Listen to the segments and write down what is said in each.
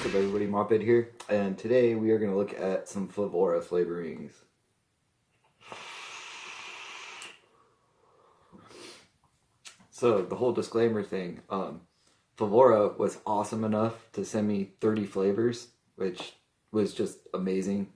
What's up everybody, MopHead here, and today we are going to look at some Flavorah flavorings. So, the whole disclaimer thing, Flavorah was awesome enough to send me 30 flavors, which was just amazing.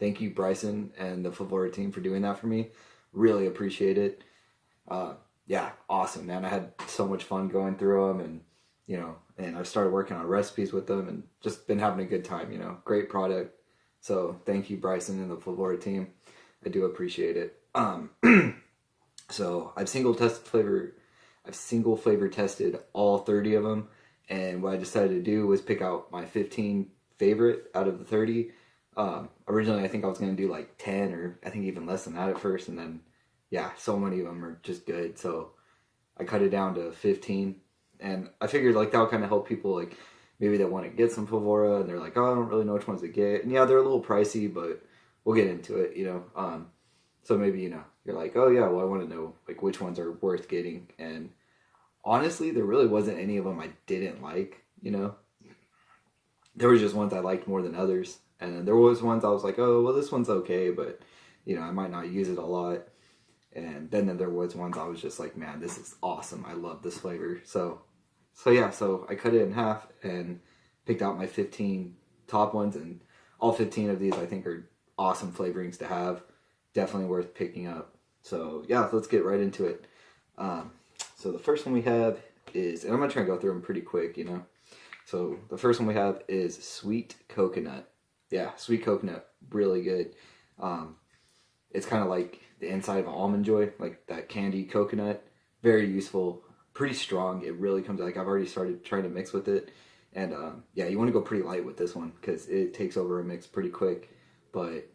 Thank you Bryson and the Flavorah team for doing that for me. Really appreciate it. Yeah, awesome, man. I had so much fun going through them, and and I started working on recipes with them and just been having a good time, Great product. So thank you, Bryson and the Flavorah team. I do appreciate it. So I've single flavor tested all 30 of them, and what I decided to do was pick out my 15 favorite out of the 30. Originally I think I was going to do like 10 or I think even less than that at first, and then yeah, so many of them are just good, so I cut it down to 15. And I figured like that would kind of help people like maybe that want to get some Flavorah and they're like, oh, I don't really know which ones to get. And yeah, they're a little pricey, but we'll get into it, So maybe, you're like, oh yeah, well I want to know like which ones are worth getting. And honestly, there really wasn't any of them I didn't like, There was just ones I liked more than others. And then there was ones I was like, oh, well this one's okay, but I might not use it a lot. And then there was ones I was just like, man, this is awesome. I love this flavor. So I cut it in half and picked out my 15 top ones, and all 15 of these I think are awesome flavorings to have. Definitely worth picking up. So yeah, let's get right into it. So the first one we have is, and I'm going to try and go through them pretty quick, So the first one we have is sweet coconut. Yeah, sweet coconut, really good. It's kind of like the inside of an Almond Joy, like that candy coconut. Very useful, pretty strong. It really comes, like I've already started trying to mix with it. And yeah, you want to go pretty light with this one because it takes over a mix pretty quick. But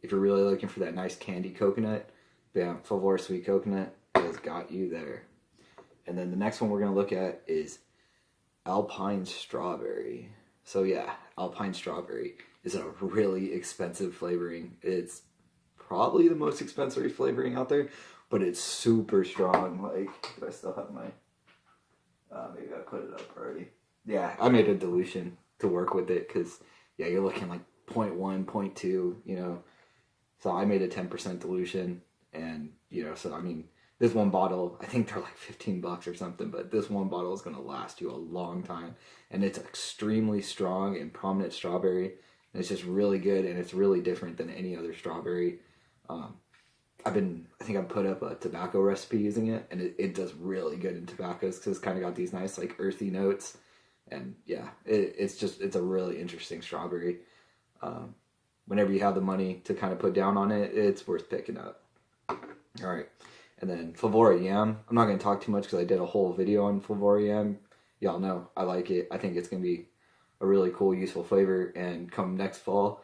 if you're really looking for that nice candy coconut, bam, Flavorah sweet coconut has got you there. And then the next one we're going to look at is Alpine Strawberry. So yeah, Alpine Strawberry is a really expensive flavoring. It's probably the most expensive flavoring out there, but it's super strong. Like, do I still have my, maybe I put it up already. Yeah, I made a dilution to work with it, because yeah, you're looking like 0.1, 0.2, so I made a 10% dilution, and so I mean, this one bottle, I think they're like $15 or something, but this one bottle is going to last you a long time, and it's extremely strong and prominent strawberry, and it's just really good, and it's really different than any other strawberry. I think I've put up a tobacco recipe using it, and it does really good in tobaccos because it's kind of got these nice like earthy notes, and yeah, it's a really interesting strawberry. Whenever you have the money to kind of put down on it, it's worth picking up. All right, and then Flavorah Yam. I'm not going to talk too much because I did a whole video on Flavorah Yam. Y'all know I like it. I think it's going to be a really cool, useful flavor, and come next fall,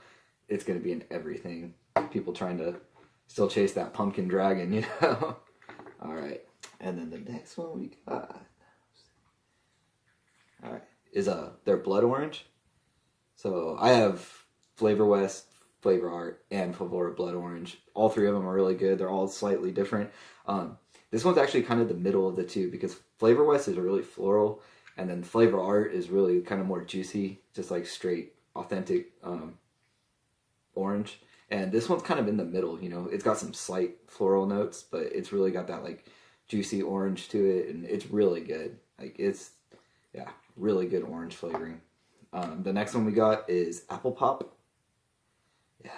it's going to be in everything. People trying to still chase that pumpkin dragon, All right, and then the next one we got, all right, is their blood orange. So I have Flavor West, Flavor Art, and Flavorah blood orange. All three of them are really good. They're all slightly different. This one's actually kind of the middle of the two, because Flavor West is really floral, and then Flavor Art is really kind of more juicy, just like straight, authentic orange. And this one's kind of in the middle, It's got some slight floral notes, but it's really got that like juicy orange to it, and it's really good. Like yeah, really good orange flavoring. The next one we got is Apple Pop. Yeah,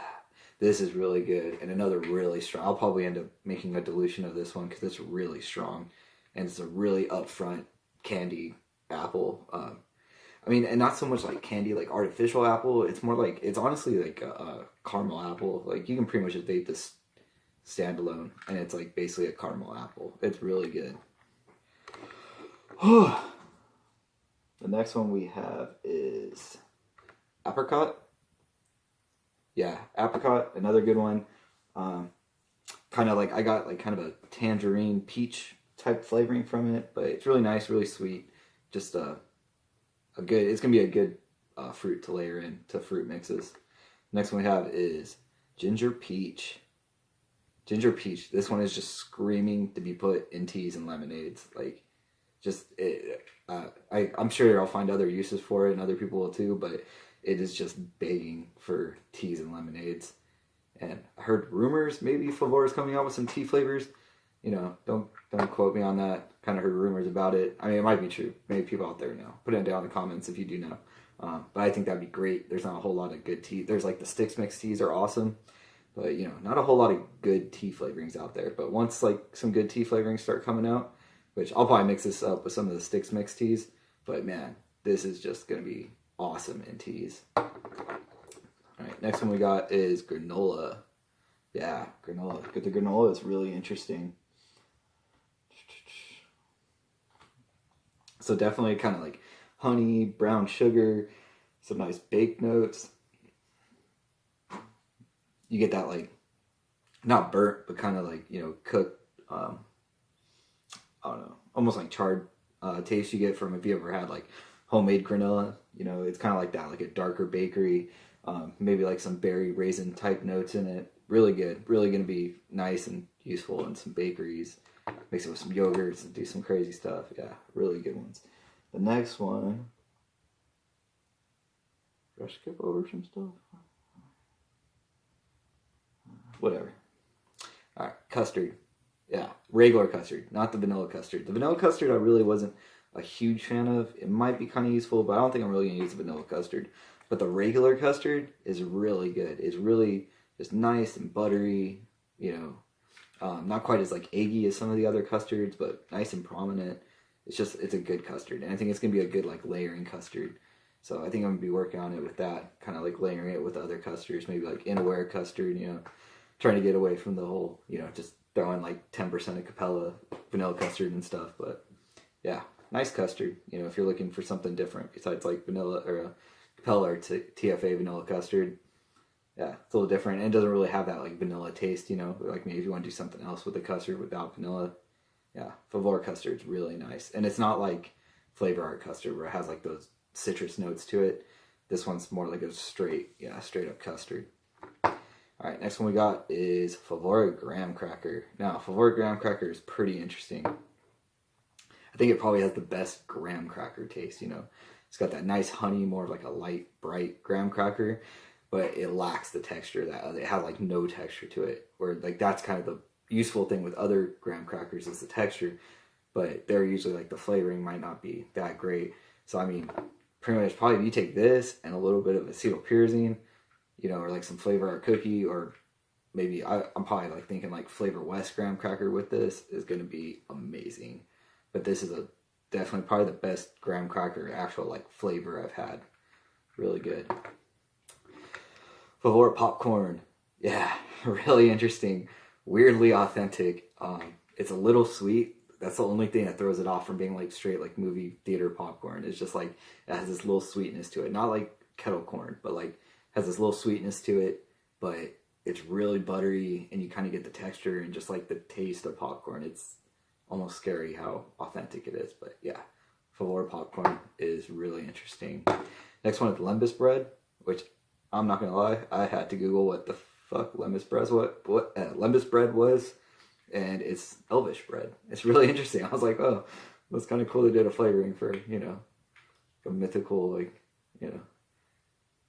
this is really good, and another really strong. I'll probably end up making a dilution of this one because it's really strong, and it's a really upfront candy apple. I mean, and not so much like candy, like artificial apple. It's more like, it's honestly like a caramel apple. Like, you can pretty much just bake this standalone, and it's like basically a caramel apple. It's really good. The next one we have is Apricot. Yeah, Apricot, another good one. Kind of like, I got like kind of a tangerine peach type flavoring from it, but it's really nice, really sweet. Just it's gonna be a good fruit to layer in to fruit mixes. Next one we have is ginger peach. Ginger peach. This one is just screaming to be put in teas and lemonades. Like, I'm sure I'll find other uses for it and other people will too, but it is just begging for teas and lemonades. And I heard rumors maybe Flavorah is coming out with some tea flavors. You know, don't quote me on that. Kind of heard rumors about it. I mean, it might be true. Maybe people out there know. Put it down in the comments if you do know. But I think that'd be great. There's not a whole lot of good tea. There's like the Sticks Mix teas are awesome, but you know, not a whole lot of good tea flavorings out there. But once like some good tea flavorings start coming out, which I'll probably mix this up with some of the Sticks Mix teas. But man, this is just gonna be awesome in teas. All right, next one we got is granola. Yeah, granola. The granola is really interesting. So definitely kind of like honey, brown sugar, some nice baked notes. You get that like, not burnt, but kind of like, you know, cooked, I don't know, almost like charred taste you get from if you ever had like homemade granola. You know, it's kind of like that, like a darker bakery, maybe like some berry raisin type notes in it. Really good, really going to be nice and useful in some bakeries. Mix it with some yogurts and do some crazy stuff. Yeah, really good ones. The next one, did I skip over some stuff? Whatever. All right, custard. Yeah, regular custard, not the vanilla custard. The vanilla custard I really wasn't a huge fan of. It might be kind of useful, but I don't think I'm really going to use the vanilla custard. But the regular custard is really good. It's really just nice and buttery, you know. Not quite as like eggy as some of the other custards, but nice and prominent. It's a good custard, and I think it's gonna be a good like layering custard. So I think I'm gonna be working on it with that, kind of like layering it with other custards, maybe like Inaware custard. You know, trying to get away from the whole, you know, just throwing like 10% of Capella vanilla custard and stuff. But yeah, nice custard. You know, if you're looking for something different besides like vanilla or Capella or TFA vanilla custard. Yeah, it's a little different. And it doesn't really have that like vanilla taste, you know. Like maybe if you want to do something else with the custard without vanilla. Yeah, Flavorah custard's really nice. And it's not like Flavorah custard where it has like those citrus notes to it. This one's more like a straight up custard. All right, next one we got is Flavorah graham cracker. Now, Flavorah graham cracker is pretty interesting. I think it probably has the best graham cracker taste, you know. It's got that nice honey, more of like a light, bright graham cracker. But it lacks the texture that it has like no texture to it. Where like that's kind of the useful thing with other graham crackers is the texture, but they're usually like the flavoring might not be that great. So I mean, pretty much probably if you take this and a little bit of acetylpyrazine, you know, or like some Flavorah cookie, or maybe I'm probably like thinking like Flavor West graham cracker with this is going to be amazing. But this is definitely probably the best graham cracker actual like flavor I've had. Really good. Flavorah popcorn. Yeah, really interesting. Weirdly authentic. It's a little sweet. That's the only thing that throws it off from being like straight like movie theater popcorn. It's just like it has this little sweetness to it. Not like kettle corn, but like has this little sweetness to it. But it's really buttery and you kind of get the texture and just like the taste of popcorn. It's almost scary how authentic it is. But yeah, Flavorah popcorn is really interesting. Next one is lembas bread, which I'm not gonna lie, I had to Google what the fuck lembas bread was, and it's Elvish bread. It's really interesting. I was like, oh, that's kind of cool. They did a flavoring for, you know, a mythical like, you know,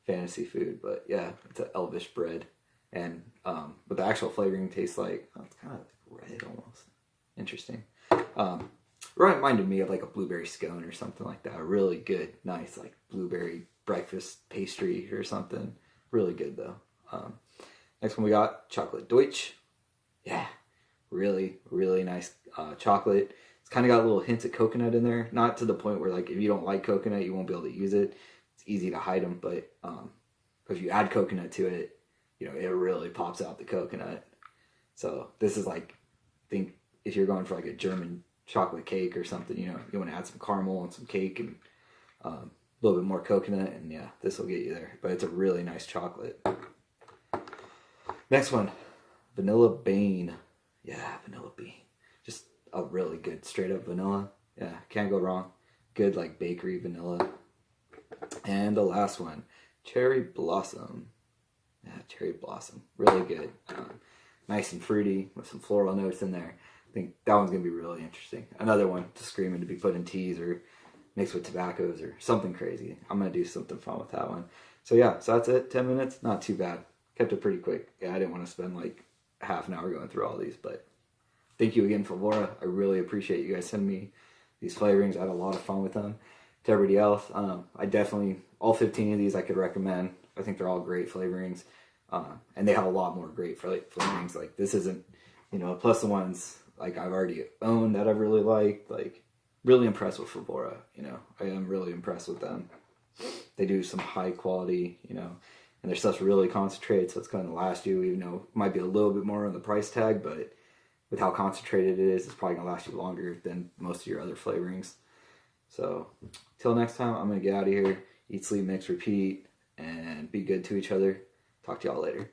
fantasy food. But yeah, it's an Elvish bread, and but the actual flavoring tastes like it's kind of like red almost. Interesting. Reminded me of like a blueberry scone or something like that. A really good, nice like blueberry breakfast pastry or something. Really good though. Next one we got chocolate Deutsch. Yeah, really, really nice chocolate. It's kind of got little hints of coconut in there. Not to the point where like if you don't like coconut, you won't be able to use it. It's easy to hide them, but if you add coconut to it, you know, it really pops out the coconut. So this is like, think if you're going for like a German chocolate cake or something, you know, you want to add some caramel and some cake and a little bit more coconut, and yeah, this will get you there. But it's a really nice chocolate. Next one, vanilla bean. Yeah, vanilla bean. Just a really good straight up vanilla. Yeah, can't go wrong. Good like bakery vanilla. And the last one, cherry blossom. Yeah, cherry blossom. Really good. Nice and fruity with some floral notes in there. think that one's going to be really interesting. Another one to screaming to be put in teas or mixed with tobaccos or something crazy. I'm going to do something fun with that one. So yeah, so that's it. 10 minutes, not too bad. Kept it pretty quick. Yeah, I didn't want to spend like half an hour going through all these, but thank you again, Flavorah. I really appreciate you guys sending me these flavorings. I had a lot of fun with them. To everybody else, I definitely, all 15 of these I could recommend. I think they're all great flavorings. And they have a lot more great flavorings. Like this isn't, plus the ones like I've already owned that I really liked. Like really impressed with Flavorah. I am really impressed with them. They do some high quality, and their stuff's really concentrated, so it's going to last you. Even though it might be a little bit more on the price tag, but with how concentrated it is, it's probably going to last you longer than most of your other flavorings. So, till next time, I'm going to get out of here, eat, sleep, mix, repeat, and be good to each other. Talk to y'all later.